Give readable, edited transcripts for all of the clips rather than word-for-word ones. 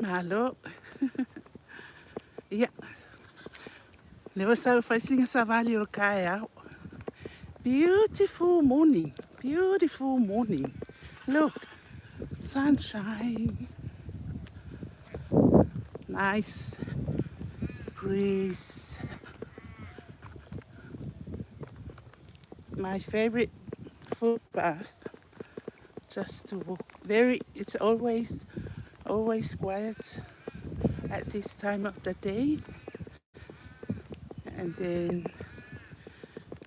Malo. Ja, never saw facing Savali or Kaya. Beautiful morning. Beautiful morning. Look, sunshine. Nice breeze. My favorite footpath. Just to walk. It's always quiet at this time of the day. And then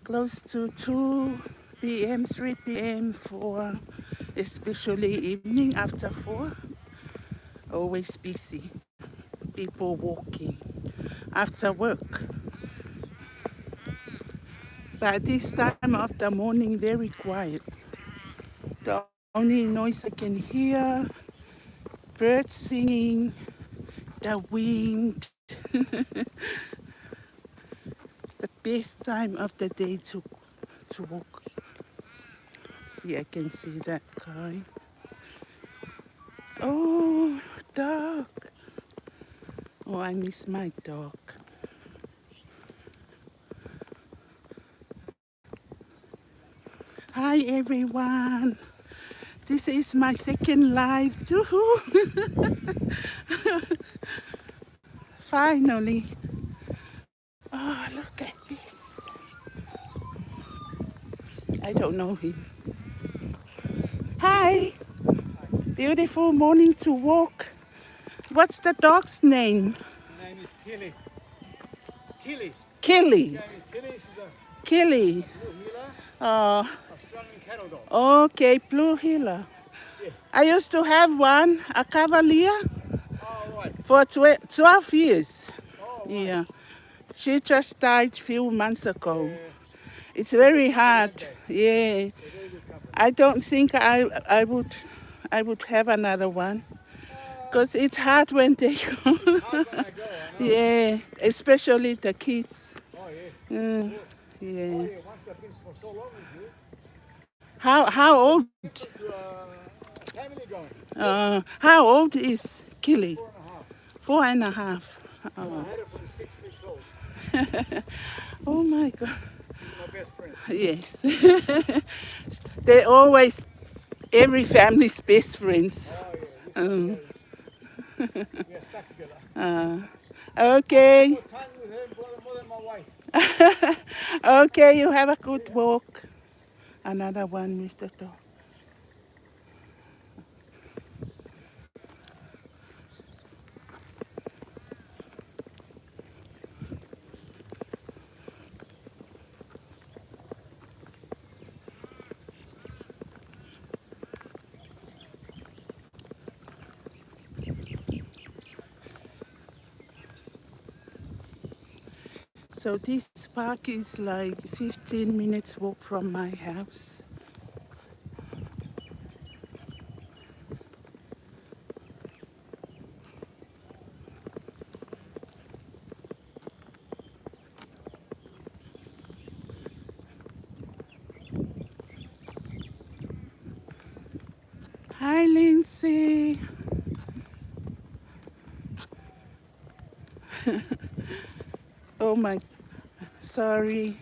close to 2 p.m., 3 p.m., 4, especially evening after 4, always busy. People walking after work. But this time of the morning, very quiet. The only noise I can hear, birds singing, the wind. The best time of the day to walk. See, I can see that car. Oh, dog. Oh, I miss my dog. Hi, everyone. This is my second live too. Finally. Oh, look at this. I don't know him. Hi. Beautiful morning to walk. What's the dog's name? Her name is Tilly. Tilly. Killy. Her name is Tilly. She's a Killy. blue heeler, Oh, Australian cattle dog. okay, blue heeler. Yeah. I used to have one, a Cavalier, Oh, right. for 12 years. Oh, right. Yeah. She just died a few months ago. Yeah. It's very hard. Okay. Yeah. They're very good company. I don't think I would have another one because it's hard when they go. Hard when I go, I know. Yeah, especially the kids. Oh, yeah. Mm, Of course. yeah. Oh, yeah. Once they've been for so long with you, How old? give them to a family going. How old is Killy? 4.5. 4.5. I Oh. had her from 6 weeks old. Oh my God. She's my best friend. Yes. They always every family's best friends. Oh, yeah. We are stuck together. Okay. More time with her more than my wife. Okay, you have a good walk. Another one, Mr. Dog. So this park is like 15 minutes walk from my house. Hi, Lindsay. Oh my, sorry.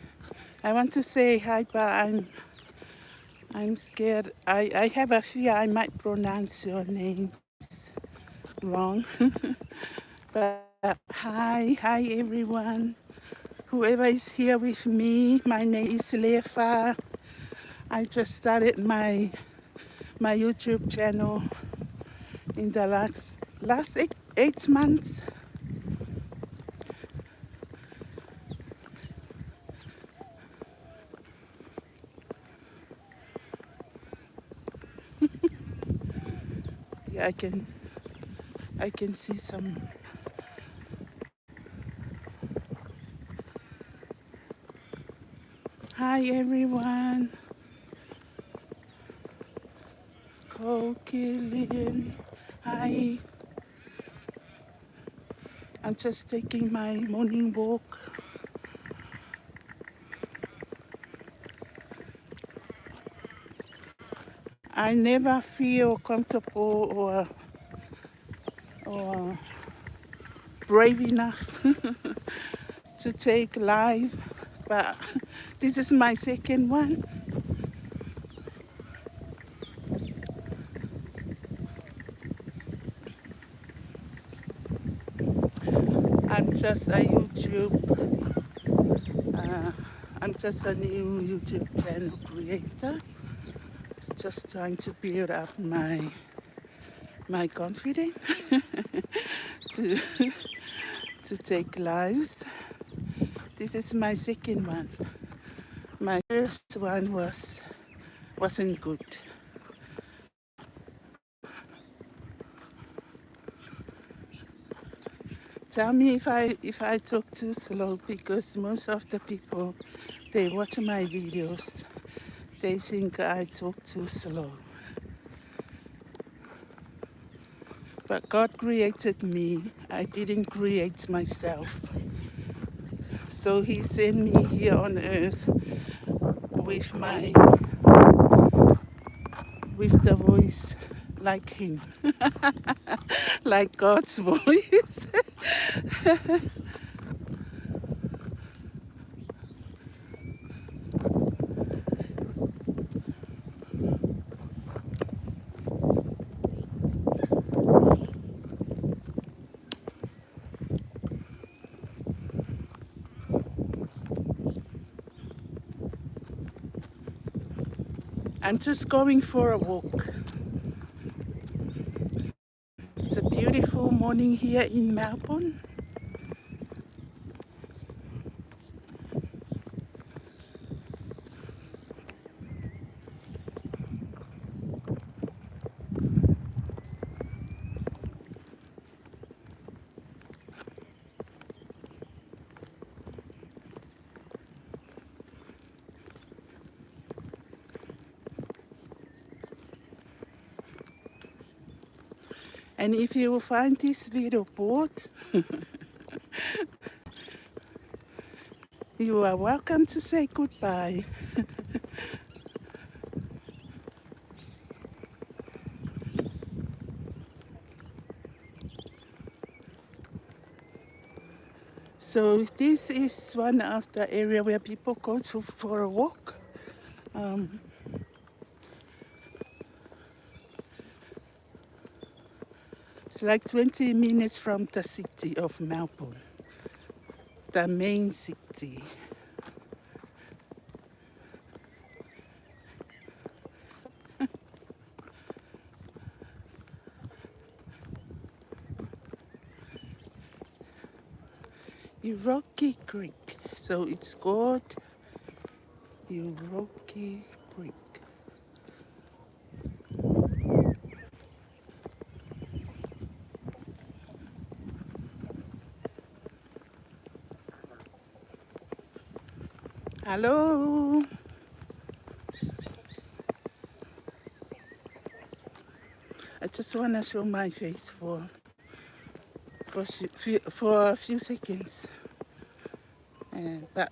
I want to say hi, but I'm scared. I have a fear I might pronounce your name wrong. But hi everyone. Whoever is here with me, my name is Leafa. I just started my YouTube channel in the last 8 months. Yeah, I can see some. Hi everyone. Killian. Hi. I'm just taking my morning walk. I never feel comfortable or or brave enough to take live, but this is my second one. I'm just a new YouTube channel creator, just trying to build up my confidence to to take lives. This is my second one. My first one wasn't good. Tell me if I talk too slow, because most of the people, they watch my videos, they think I talk too slow. But God created me. I didn't create myself. So He sent me here on earth with the voice like Him, like God's voice. I'm just going for a walk. It's a beautiful morning here in Melbourne. And if you find this video bored, you are welcome to say goodbye. So this is one of the area where people go to for a walk. It's like 20 minutes from the city of Melbourne, the main city. Rocky Creek. So it's called Rocky Creek. Hello. I just want to show my face for a few seconds. But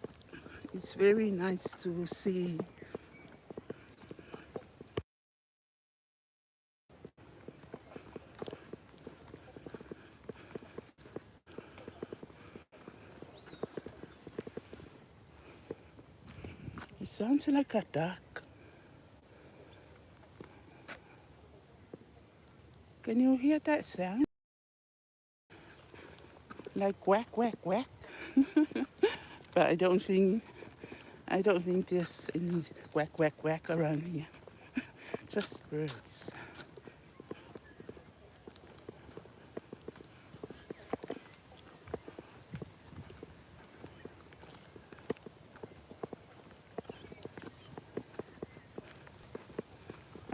it's very nice to see. It sounds like a duck. Can you hear that sound? Like quack, quack, quack. But I don't think there's any quack, quack, quack around here. Just birds.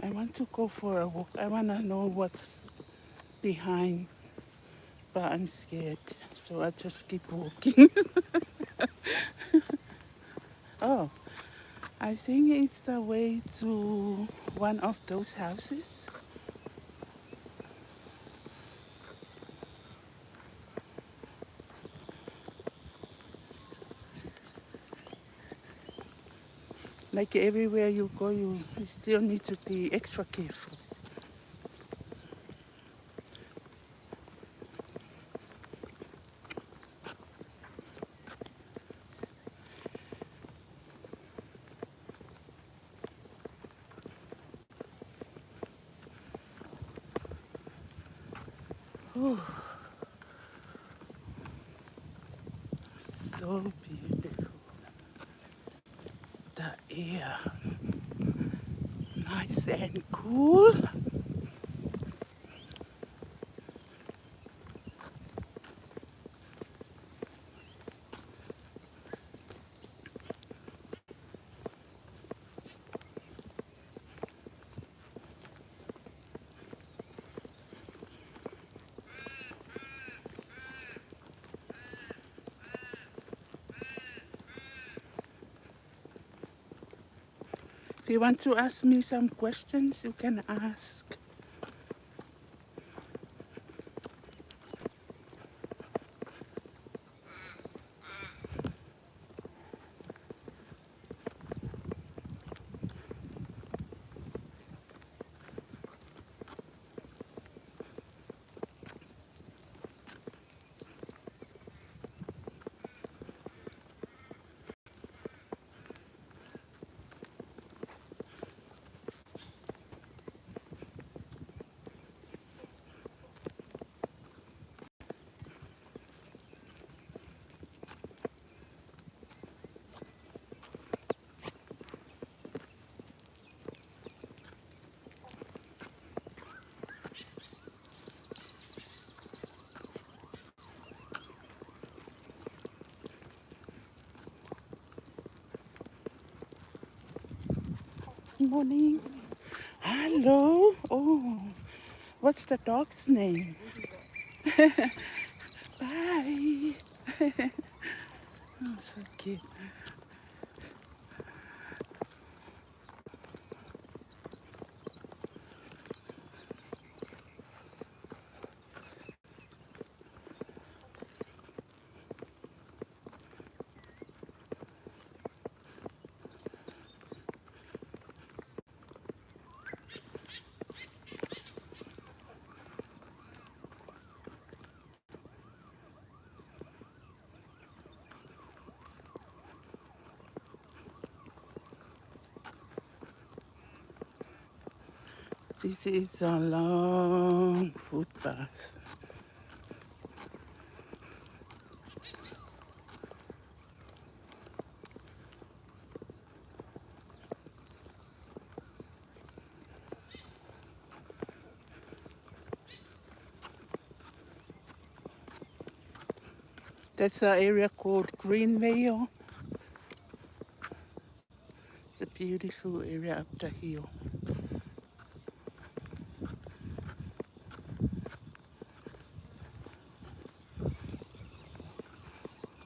I want to go for a walk. I want to know what's behind, but I'm scared. So I just keep walking. Oh, I think it's the way to one of those houses. Like everywhere you go, you still need to be extra careful. Oh, so beautiful. The air, nice and cool. If you want to ask me some questions, you can ask. Morning. Hello. Oh, what's the dog's name? Bye. Oh, so cute. This is a long footpath. That's an area called Greenvale. It's a beautiful area up the hill.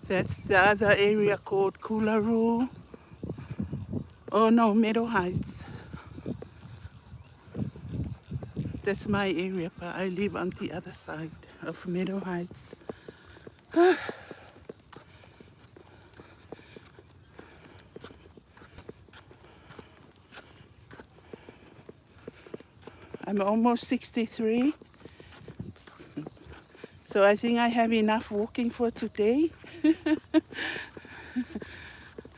That's the other area called Coolaroo. Oh no, Meadow Heights. That's my area, but I live on the other side of Meadow Heights. I'm almost 63, so I think I have enough walking for today.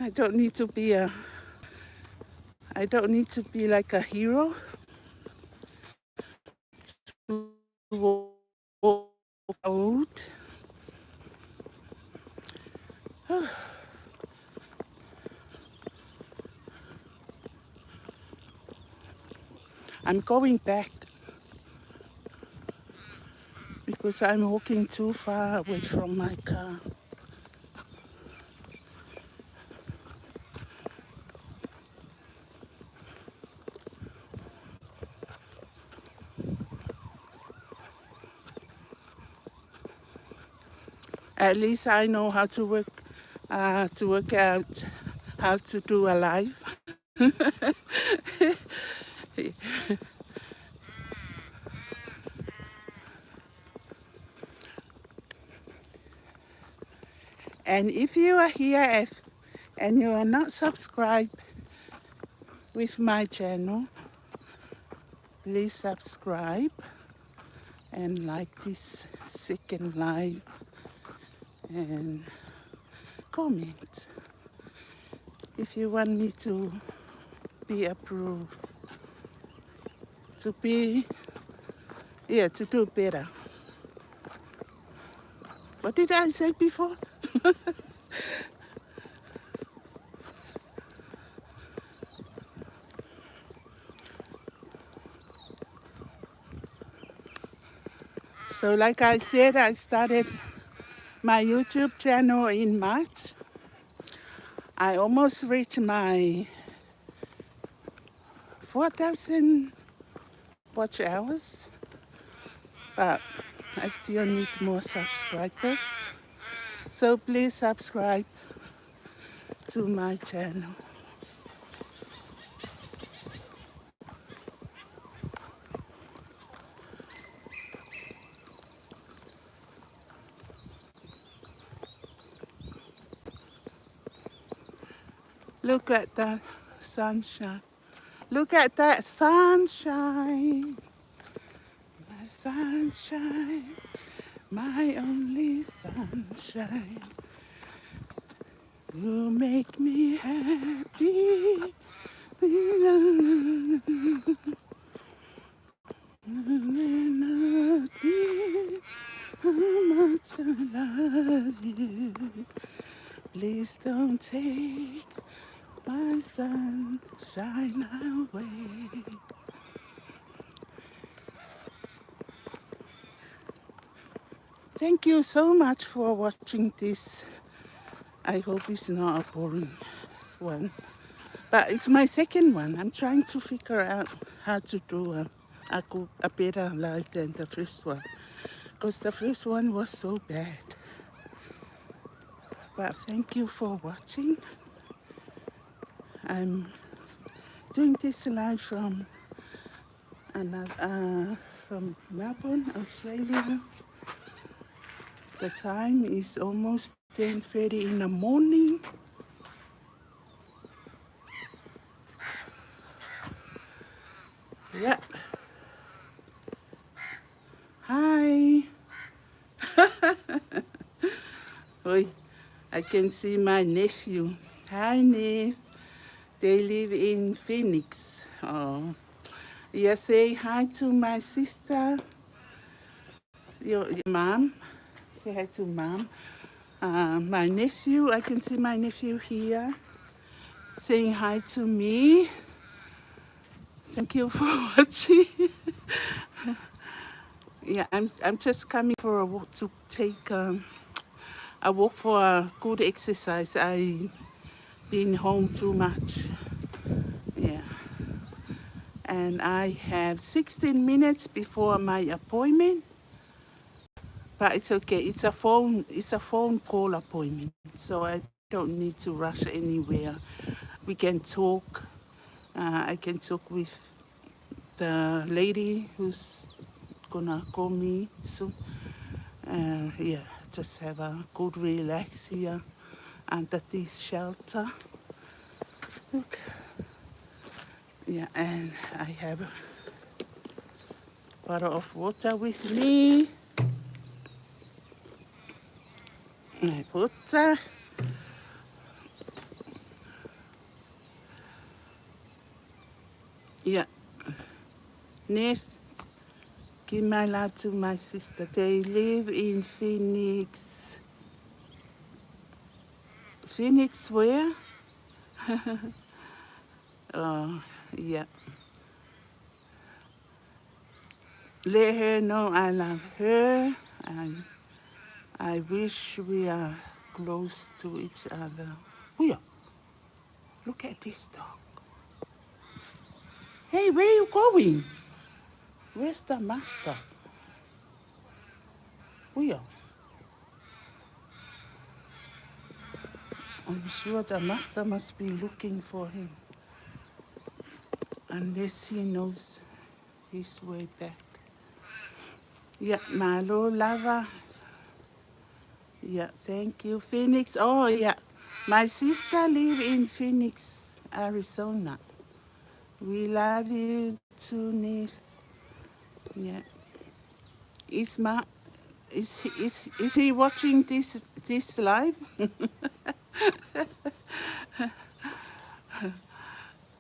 I don't need to be like a hero to walk out. I'm going back because I'm walking too far away from my car. At least I know how to work out how to do a live. And if you are here and you are not subscribed with my channel, please subscribe and like this second live and comment if you want me to be approved, to do better. What did I say before? So like I said, I started my YouTube channel in March. I almost reached my 4,000 watch hours, but I still need more subscribers. So please subscribe to my channel. Look at that sunshine. Look at that sunshine. My sunshine, my only sunshine. You make me happy. How much I love you. Please don't take my sunshine away. Thank you so much for watching this. I hope it's not a boring one. But it's my second one. I'm trying to figure out how to do a better live than the first one. Because the first one was so bad. But thank you for watching. I'm doing this live from Melbourne, Australia. The time is almost 10:30 in the morning. Yeah. Hi. Oi, I can see my nephew. Hi, Nef. They live in Phoenix. Oh. Yeah, say hi to my sister, your mom. Say hi to mom. My nephew, I can see my nephew here saying hi to me. Thank you for watching. Yeah, I'm just coming for a walk to take a walk for a good exercise. I've been home too much. Yeah. And I have 16 minutes before my appointment. But it's okay. It's a phone call appointment. So I don't need to rush anywhere. We can talk. I can talk with the lady who's gonna call me soon. Yeah, just have a good relax here under this shelter. Look. Yeah, and I have a bottle of water with me. I put yeah, Nef, give my love to my sister. They live in Phoenix. Phoenix where? Oh, yeah. Let her know I love her and I wish we are close to each other. Will, look at this dog. Hey, where are you going? Where's the master? Will, I'm sure the master must be looking for him. Unless he knows his way back. Yeah, malo, lava. Yeah, thank you. Phoenix. Oh, yeah. My sister lives in Phoenix, Arizona. We love you too, Nif. Yeah. Is he watching this live?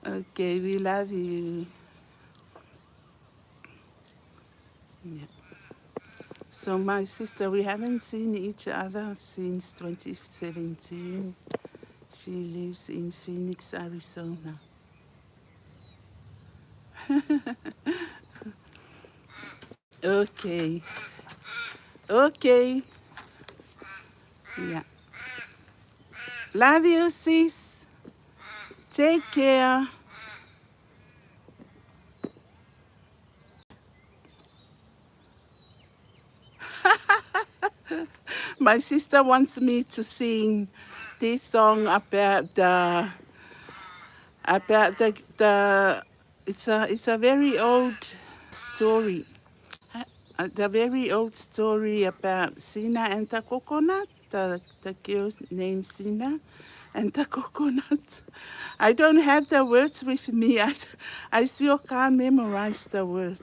Okay, we love you. Yeah. So my sister, we haven't seen each other since 2017. She lives in Phoenix, Arizona. Okay. Okay. Yeah. Love you, sis. Take care. My sister wants me to sing this song about the it's a very old story. The very old story about Sina and the coconut, the girl named Sina and the coconut. I don't have the words with me. I still can't memorize the words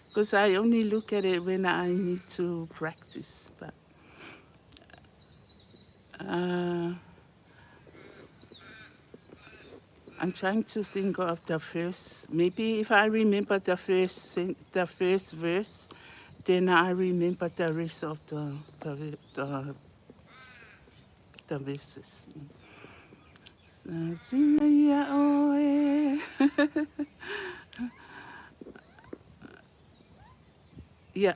because I only look at it when I need to practice. But I'm trying to think of the first. Maybe if I remember the first verse, then I remember the rest of the verses. So, yeah,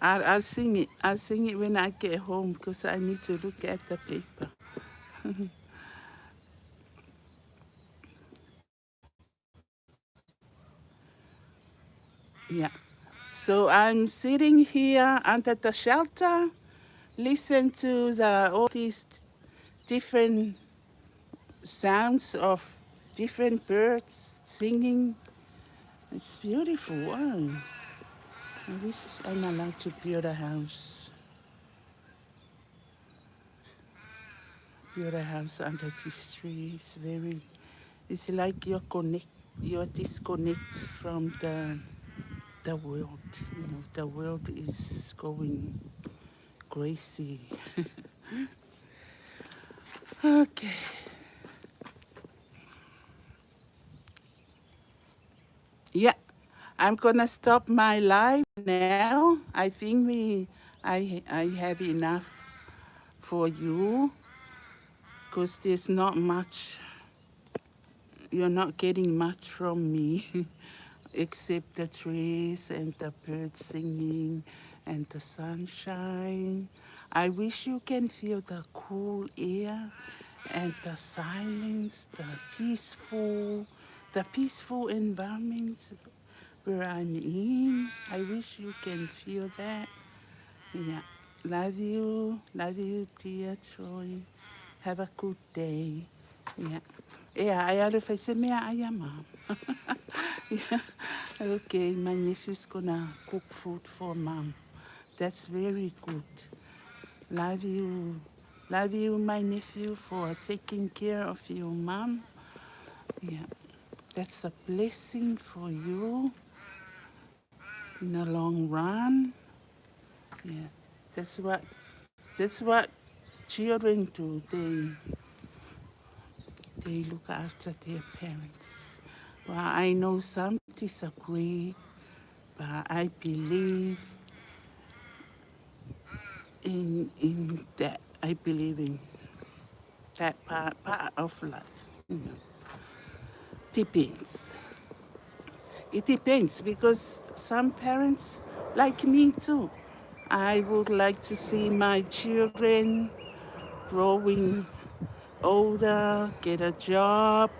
I'll sing it. I'll sing it when I get home because I need to look at the paper. Yeah. So I'm sitting here under the shelter, listen to all these different sounds of different birds singing. It's beautiful. Wow. I wish I'm allowed to build a house. Build a house under this tree. It's like you're disconnect from the world. You know, the world is going crazy. Okay. Yeah. I'm gonna stop my live now. I think I have enough for you because there's not much. You're not getting much from me except the trees and the birds singing and the sunshine. I wish you can feel the cool air and the silence, the peaceful environment where I'm in. I wish you can feel that. Yeah. Love you, dear Troy. Have a good day. Yeah. Yeah, I had to say, me, I am mom. Yeah. Okay, my nephew's gonna cook food for mom. That's very good. Love you. Love you, my nephew, for taking care of your mom. Yeah. That's a blessing for you in the long run. Yeah. That's what that's what children do. They look after their parents. Well, I know some disagree, but I believe in that. I believe in that part of life. You know. Depends. It depends because some parents, like me too, I would like to see my children growing older, get a job,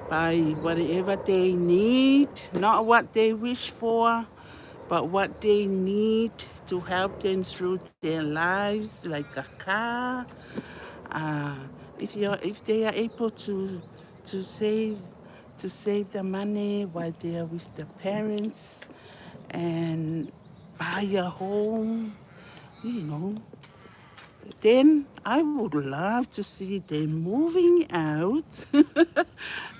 buy whatever they need, not what they wish for, but what they need to help them through their lives, like a car. Uh, if they are able to save to save the money while they are with the parents and buy a home, you know, then I would love to see them moving out,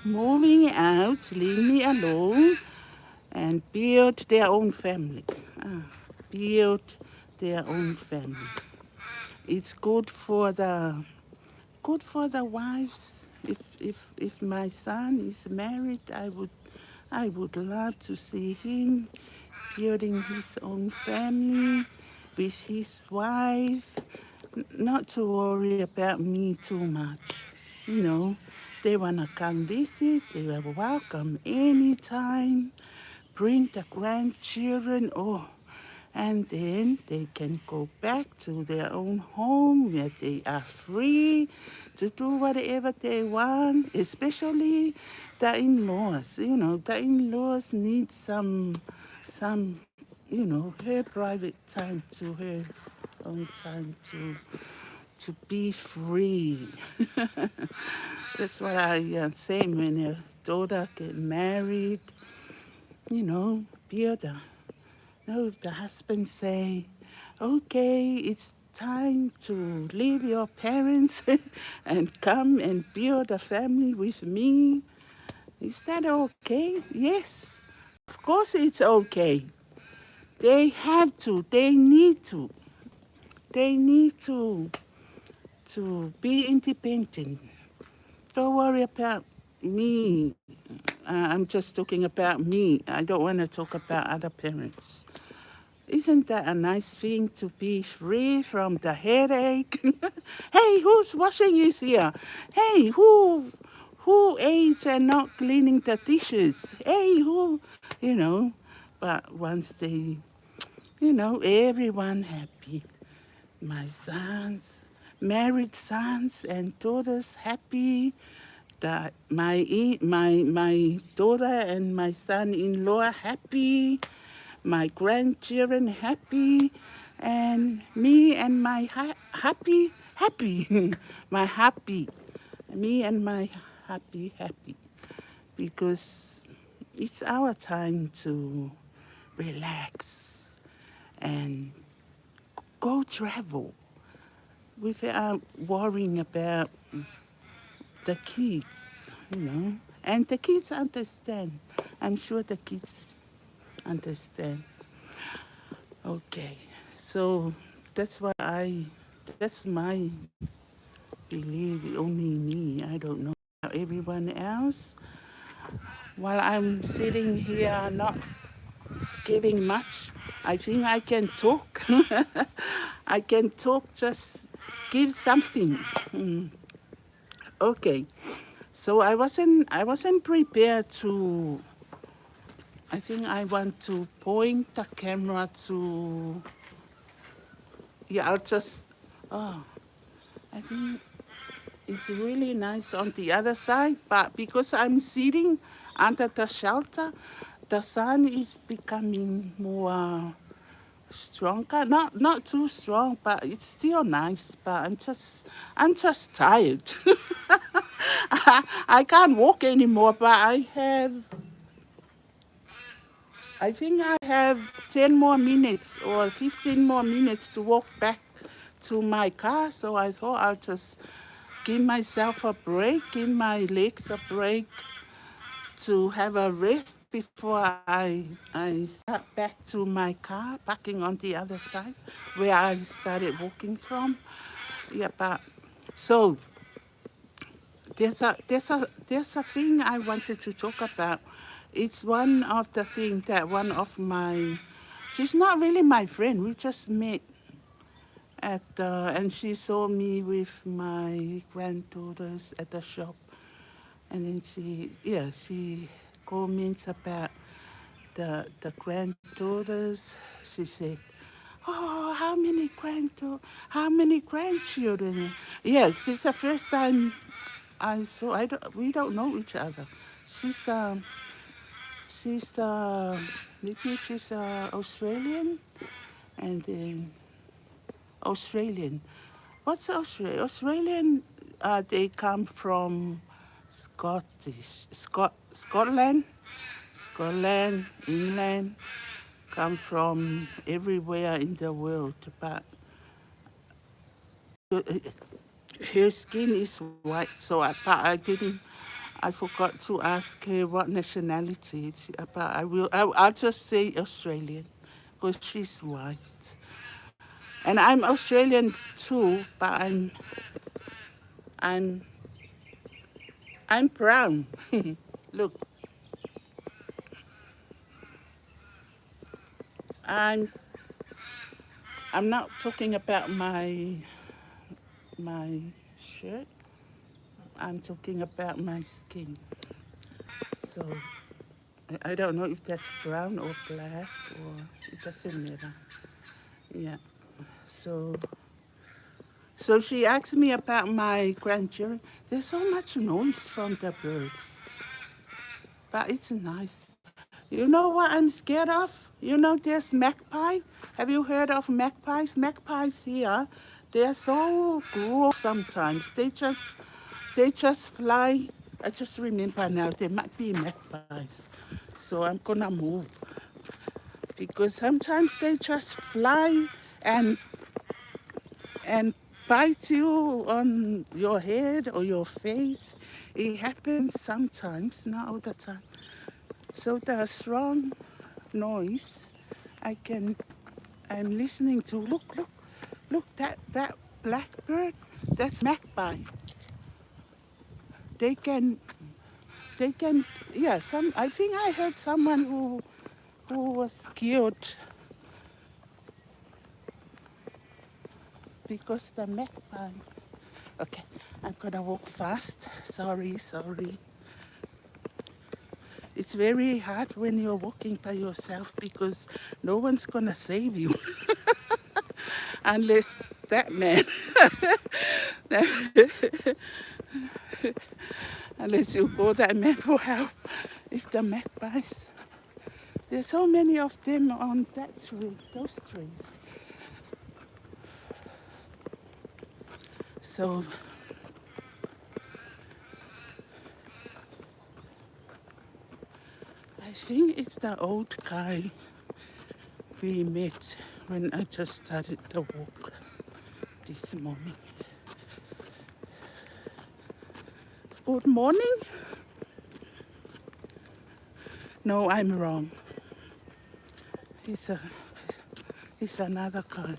leave me alone, and build their own family. Build their own family. It's good for the wives. If my son is married, I would love to see him building his own family with his wife, not to worry about me too much. You know, they want to come visit, they are welcome anytime. Bring the grandchildren, oh, and then they can go back to their own home where they are free to do whatever they want, especially the in-laws. You know, the in-laws need some, you know, her private time to her own time to be free. That's what I say when your daughter get married, you know, build a no, if the husband say, okay, it's time to leave your parents and come and build a family with me, is that okay? Yes, of course it's okay. They have to, they need to be independent. Don't worry about me. I'm just talking about me. I don't want to talk about other parents. Isn't that a nice thing to be free from the headache? Hey, whose washing is here? Hey, who ate and not cleaning the dishes? Hey, who, you know, but once they, you know, everyone happy. My sons, married sons and daughters happy. That my daughter and my son-in-law happy, my grandchildren happy, and me and my happy, my happy, me and my happy, because it's our time to relax and go travel without worrying about the kids, you know. And the kids understand. I'm sure the kids understand. Okay, so that's what that's my belief, only me. I don't know about everyone else. While I'm sitting here not giving much, I think I can talk. I can talk, just give something. Okay, so I wasn't prepared to. I think I want to point the camera to. Yeah, I'll just. Oh, I think it's really nice on the other side, but because I'm sitting under the shelter, the sun is becoming more stronger. Not too strong, but it's still nice. But I'm just tired. I can't walk anymore, but I think I have 10 more minutes or 15 more minutes to walk back to my car. So I thought I'll just give myself a break, give my legs a break to have a rest before I start back to my car, parking on the other side where I started walking from. Yeah, but so there's a thing I wanted to talk about. It's one of the things that one of my, she's not really my friend. We just met and she saw me with my granddaughters at the shop. And then she comments about the granddaughters. She said, "Oh, how many grandchildren?" Yes, it's the first time I saw. We don't know each other. She's she's maybe she's Australian, and then Australian. What's Australian? Australian. They come from Scotland, England, come from everywhere in the world. But uh, her skin is white, so I forgot to ask her what nationality. But I'll just say Australian, because she's white. And I'm Australian too, but I'm I'm brown. Look, I'm I'm not talking about my shirt. I'm talking about my skin. So I don't know if that's brown or black or it doesn't matter. Yeah. So so she asked me about my grandchildren. There's so much noise from the birds, but it's nice. You know what I'm scared of? You know there's magpie. Have you heard of magpies? Magpies here, they're so cruel sometimes. They just fly. I just remember now there might be magpies. So I'm gonna move because sometimes they just fly and and bite you on your head or your face. It happens sometimes, not all the time. So the strong noise I'm listening to. Look, that blackbird, that's magpie. They can, they can, yeah, I think I heard someone who was killed because the magpie. Okay, I'm gonna walk fast. Sorry. It's very hard when you're walking by yourself because no one's gonna save you unless that man, unless you call that man for help. If the magpies, there's so many of them on that tree, those trees. So I think it's the old guy we met when I just started the walk this morning. Good morning? No, I'm wrong. He's another guy.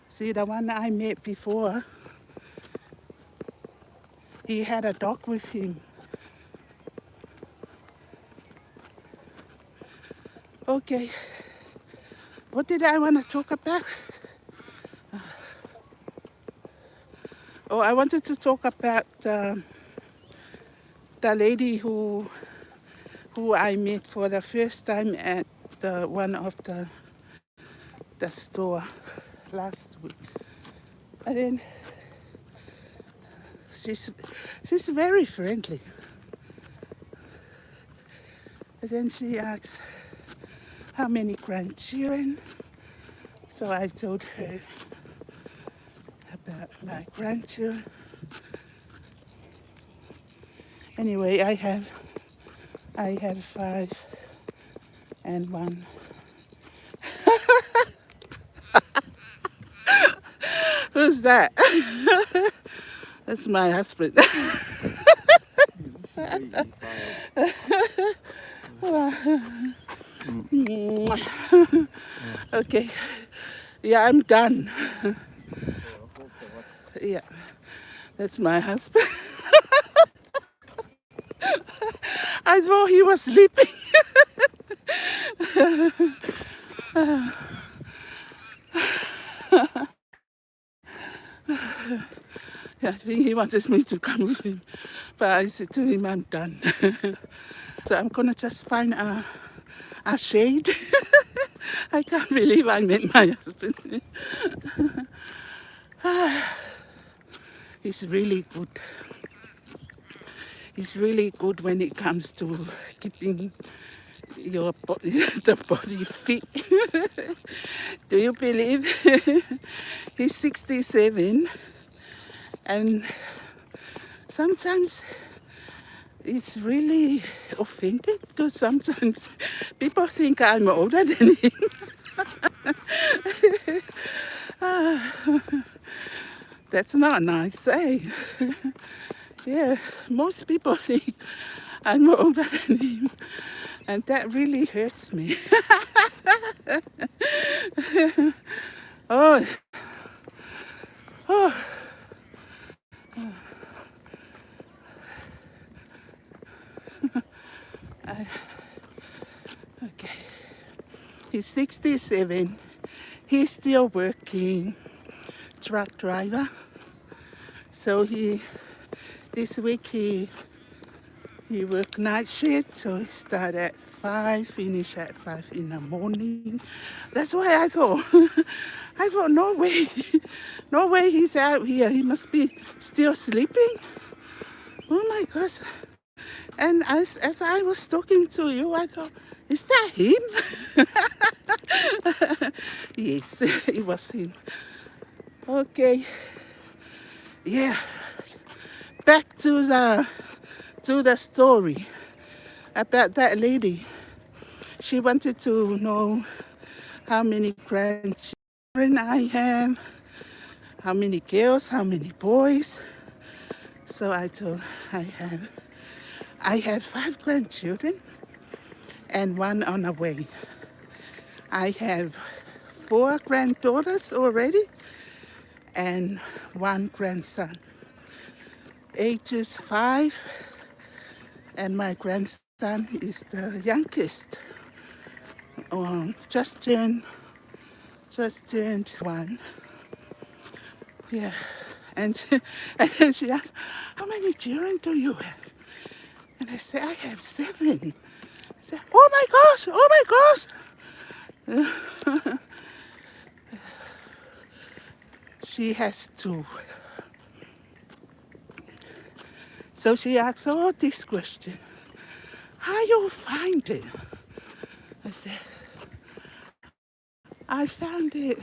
See, the one I met before, he had a dog with him. Okay, what did I want to talk about? Oh, I wanted to talk about the lady who I met for the first time at one of the store last week. And then she's very friendly. And then she asks how many grandchildren. So I told her about my grandchildren. Anyway, I have 5 and 1. Who's that? That's my husband. Okay. Yeah, I'm done. Yeah, that's my husband. I thought he was sleeping. I think he wanted me to come with him, but I said to him, I'm done. So I'm gonna just find a shade. I can't believe I met my husband. He's really good. He's really good when it comes to keeping your body, the body fit. Do you believe? He's 67, and sometimes it's really offended because sometimes people think I'm older than him. That's not nice, eh? Yeah, most people think I'm older than him, and that really hurts me. Oh, oh. Okay. He's 67. He's still working truck driver. So this week he worked night shift, so he start at 5, finish at 5 in the morning. That's why I thought, no way, no way he's out here. He must be still sleeping. Oh my gosh. And as I was talking to you, I thought, is that him? Yes, it was him. Okay. Yeah. Back to the story about that lady. She wanted to know how many grandchildren I have, how many girls, how many boys. So I told I have 5 grandchildren and 1 on the way. I have 4 granddaughters already and 1 grandson. Ages 5, and my grandson is the youngest. Just turned 1. Yeah, and then she asked, "How many children do you have?" And I said, "I have 7." I said, "Oh my gosh! Oh my gosh!" She has 2. So she asked all this question. How you find it? I said, I found it